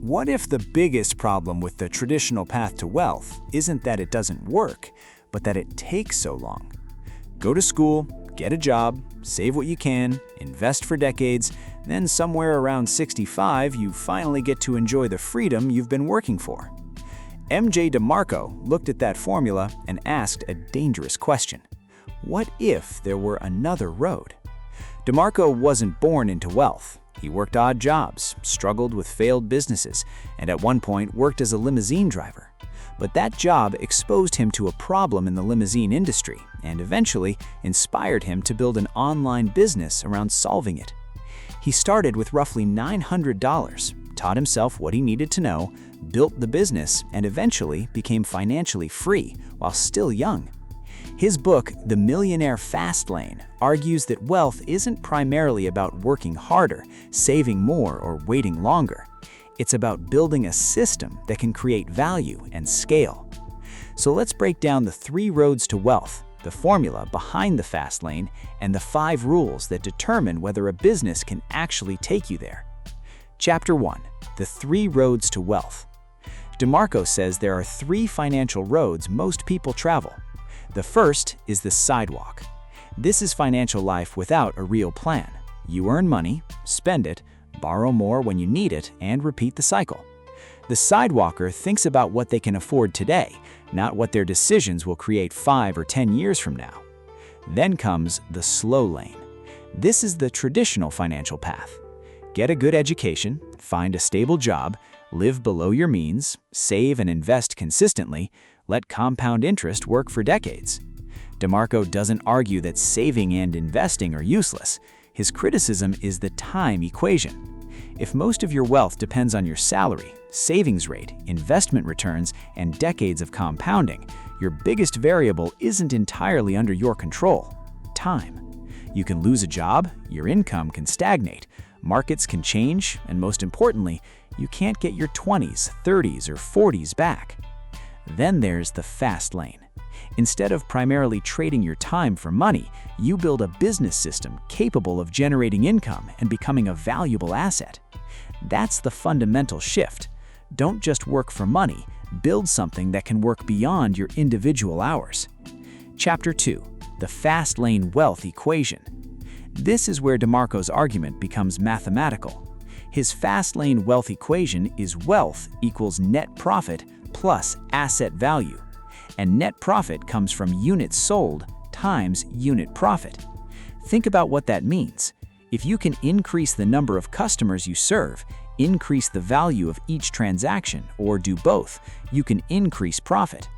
What if the biggest problem with the traditional path to wealth isn't that it doesn't work, but that it takes so long? Go to school, get a job, save what you can, invest for decades, then somewhere around 65 you finally get to enjoy the freedom you've been working for. MJ DeMarco looked at that formula and asked a dangerous question. What if there were another road? DeMarco wasn't born into wealth. He worked odd jobs, struggled with failed businesses, and at one point worked as a limousine driver. But that job exposed him to a problem in the limousine industry and eventually inspired him to build an online business around solving it. He started with roughly $900, taught himself what he needed to know, built the business, and eventually became financially free while still young. His book, The Millionaire Fastlane, argues that wealth isn't primarily about working harder, saving more, or waiting longer. It's about building a system that can create value and scale. So let's break down the 3 roads to wealth, the formula behind the fast lane, and the 5 rules that determine whether a business can actually take you there. Chapter 1. The 3 roads to wealth. DeMarco says there are 3 financial roads most people travel. The first is the sidewalk. This is financial life without a real plan. You earn money, spend it, borrow more when you need it, and repeat the cycle. The sidewalker thinks about what they can afford today, not what their decisions will create 5 or 10 years from now. Then comes the slow lane. This is the traditional financial path. Get a good education, find a stable job, live below your means, save and invest consistently, let compound interest work for decades. DeMarco doesn't argue that saving and investing are useless. His criticism is the time equation. If most of your wealth depends on your salary, savings rate, investment returns, and decades of compounding, your biggest variable isn't entirely under your control: time. You can lose a job, your income can stagnate, markets can change, and most importantly, you can't get your 20s, 30s, or 40s back. Then there's the fast lane. Instead of primarily trading your time for money, you build a business system capable of generating income and becoming a valuable asset. That's the fundamental shift. Don't just work for money, build something that can work beyond your individual hours. Chapter 2. The fast lane wealth equation. This is where DeMarco's argument becomes mathematical. His fast lane wealth equation is wealth equals net profit plus asset value. And net profit comes from units sold times unit profit. Think about what that means. If you can increase the number of customers you serve, increase the value of each transaction, or do both, you can increase profit.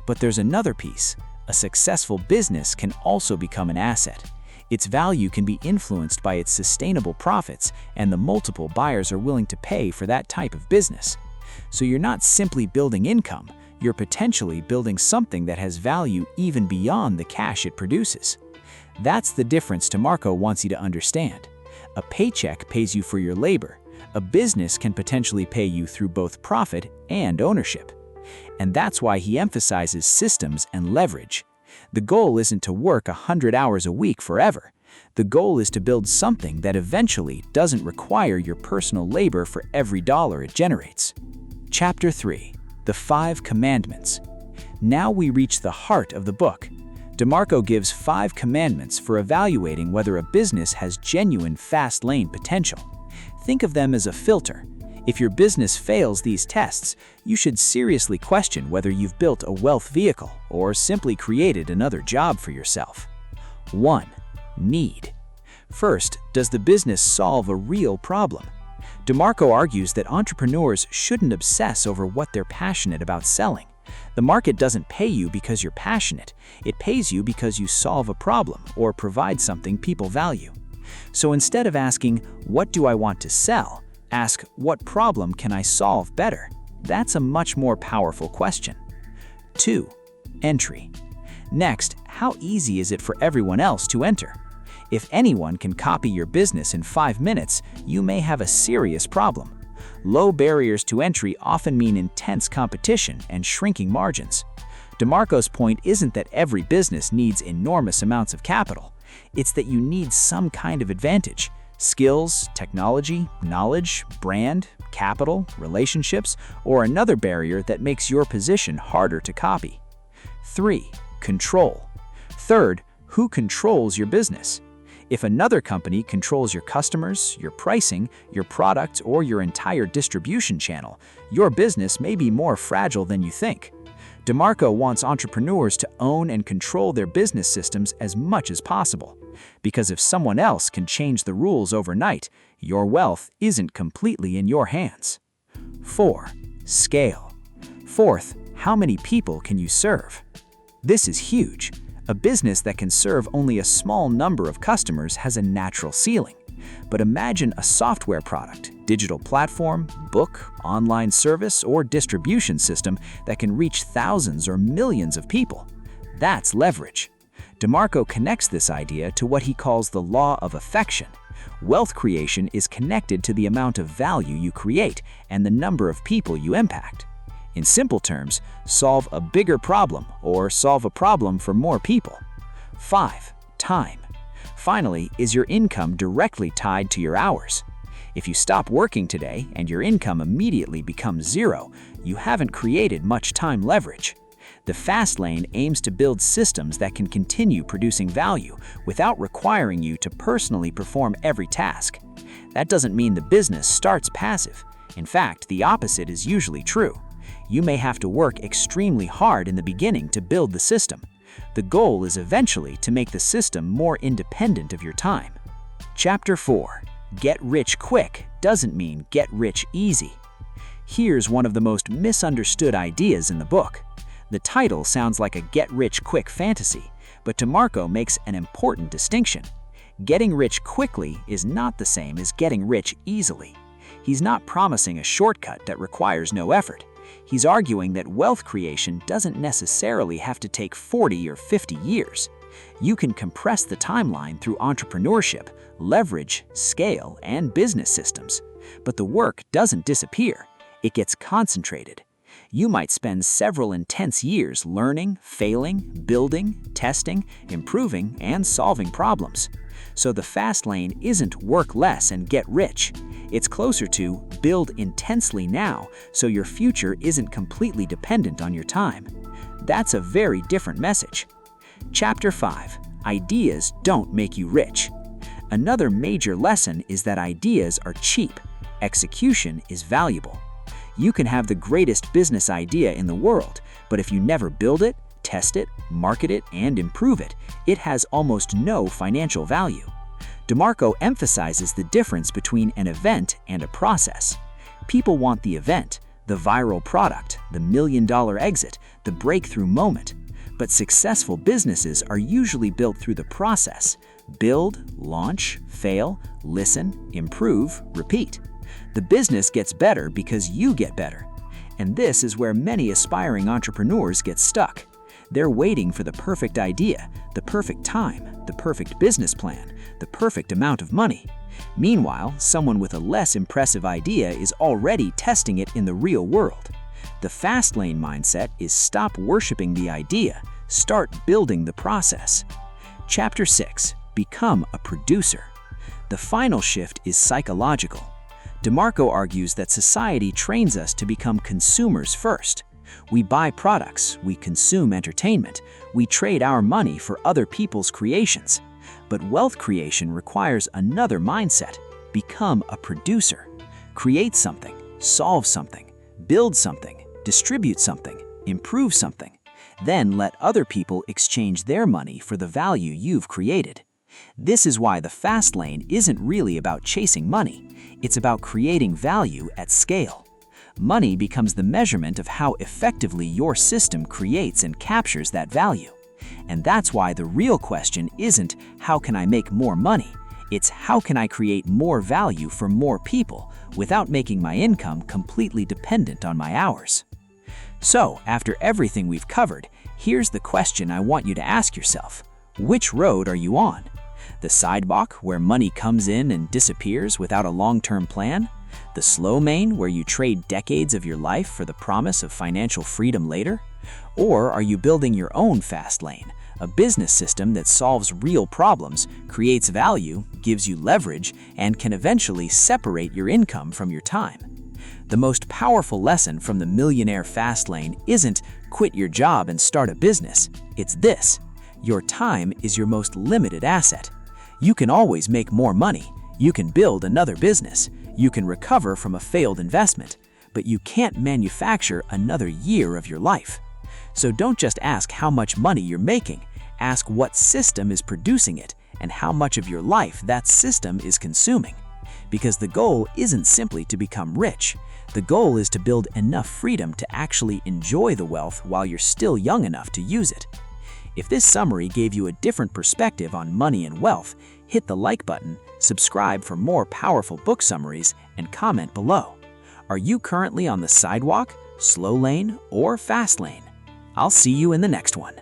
But there's another piece. A successful business can also become an asset. Its value can be influenced by its sustainable profits and the multiple buyers are willing to pay for that type of business. So you're not simply building income, you're potentially building something that has value even beyond the cash it produces. That's the difference DeMarco wants you to understand. A paycheck pays you for your labor. A business can potentially pay you through both profit and ownership. And that's why he emphasizes systems and leverage. The goal isn't to work 100 hours a week forever. The goal is to build something that eventually doesn't require your personal labor for every dollar it generates. Chapter 3. The 5 Commandments. Now we reach the heart of the book. DeMarco gives 5 commandments for evaluating whether a business has genuine fast lane potential. Think of them as a filter. If your business fails these tests, you should seriously question whether you've built a wealth vehicle or simply created another job for yourself. 1. Need. First, does the business solve a real problem? DeMarco argues that entrepreneurs shouldn't obsess over what they're passionate about selling. The market doesn't pay you because you're passionate. It pays you because you solve a problem or provide something people value. So instead of asking, "What do I want to sell?" ask, "What problem can I solve better?" That's a much more powerful question. 2. Entry. Next, how easy is it for everyone else to enter? If anyone can copy your business in 5 minutes, you may have a serious problem. Low barriers to entry often mean intense competition and shrinking margins. DeMarco's point isn't that every business needs enormous amounts of capital. It's that you need some kind of advantage, Skills, technology, knowledge, brand, capital, relationships, or another barrier that makes your position harder to copy. 3. Control. Third, who controls your business? If another company controls your customers, your pricing, your product, or your entire distribution channel, your business may be more fragile than you think. DeMarco wants entrepreneurs to own and control their business systems as much as possible. Because if someone else can change the rules overnight, your wealth isn't completely in your hands. 4. Scale. Fourth, how many people can you serve? This is huge. A business that can serve only a small number of customers has a natural ceiling. But imagine a software product, digital platform, book, online service, or distribution system that can reach thousands or millions of people. That's leverage. DeMarco connects this idea to what he calls the law of affection. Wealth creation is connected to the amount of value you create and the number of people you impact. In simple terms, solve a bigger problem or solve a problem for more people. 5. Time. Finally, is your income directly tied to your hours? If you stop working today and your income immediately becomes zero, you haven't created much time leverage. The Fastlane aims to build systems that can continue producing value without requiring you to personally perform every task. That doesn't mean the business starts passive. In fact, the opposite is usually true. You may have to work extremely hard in the beginning to build the system. The goal is eventually to make the system more independent of your time. Chapter 4. Get rich quick doesn't mean get rich easy. Here's one of the most misunderstood ideas in the book. The title sounds like a get-rich-quick fantasy, but DeMarco makes an important distinction. Getting rich quickly is not the same as getting rich easily. He's not promising a shortcut that requires no effort. He's arguing that wealth creation doesn't necessarily have to take 40 or 50 years. You can compress the timeline through entrepreneurship, leverage, scale, and business systems. But the work doesn't disappear. It gets concentrated. You might spend several intense years learning, failing, building, testing, improving, and solving problems. So the fast lane isn't work less and get rich. It's closer to build intensely now so your future isn't completely dependent on your time. That's a very different message. Chapter 5. Ideas don't make you rich. Another major lesson is that ideas are cheap. Execution is valuable. You can have the greatest business idea in the world, but if you never build it, test it, market it, and improve it, it has almost no financial value. DeMarco emphasizes the difference between an event and a process. People want the event, the viral product, the million-dollar exit, the breakthrough moment. But successful businesses are usually built through the process. Build, launch, fail, listen, improve, repeat. The business gets better because you get better. And this is where many aspiring entrepreneurs get stuck. They're waiting for the perfect idea, the perfect time, the perfect business plan, the perfect amount of money. Meanwhile, someone with a less impressive idea is already testing it in the real world. The fast lane mindset is stop worshiping the idea, start building the process. Chapter 6. Become a producer. The final shift is psychological. DeMarco argues that society trains us to become consumers first. We buy products, we consume entertainment, we trade our money for other people's creations. But wealth creation requires another mindset. Become a producer. Create something, solve something, build something, distribute something, improve something. Then let other people exchange their money for the value you've created. This is why the fast lane isn't really about chasing money. It's about creating value at scale. Money becomes the measurement of how effectively your system creates and captures that value. And that's why the real question isn't, how can I make more money? It's how can I create more value for more people without making my income completely dependent on my hours? So, after everything we've covered, here's the question I want you to ask yourself. Which road are you on? The sidewalk, where money comes in and disappears without a long-term plan? The Slowlane, where you trade decades of your life for the promise of financial freedom later? Or are you building your own fast lane, a business system that solves real problems, creates value, gives you leverage, and can eventually separate your income from your time. The most powerful lesson from the Millionaire Fastlane isn't quit your job and start a business. It's this: your time is your most limited asset. You can always make more money. You can build another business. You can recover from a failed investment, but you can't manufacture another year of your life. So don't just ask how much money you're making. Ask what system is producing it and how much of your life that system is consuming. Because the goal isn't simply to become rich. The goal is to build enough freedom to actually enjoy the wealth while you're still young enough to use it. If this summary gave you a different perspective on money and wealth, hit the like button, subscribe for more powerful book summaries, and comment below. Are you currently on the sidewalk, slow lane, or fast lane? I'll see you in the next one.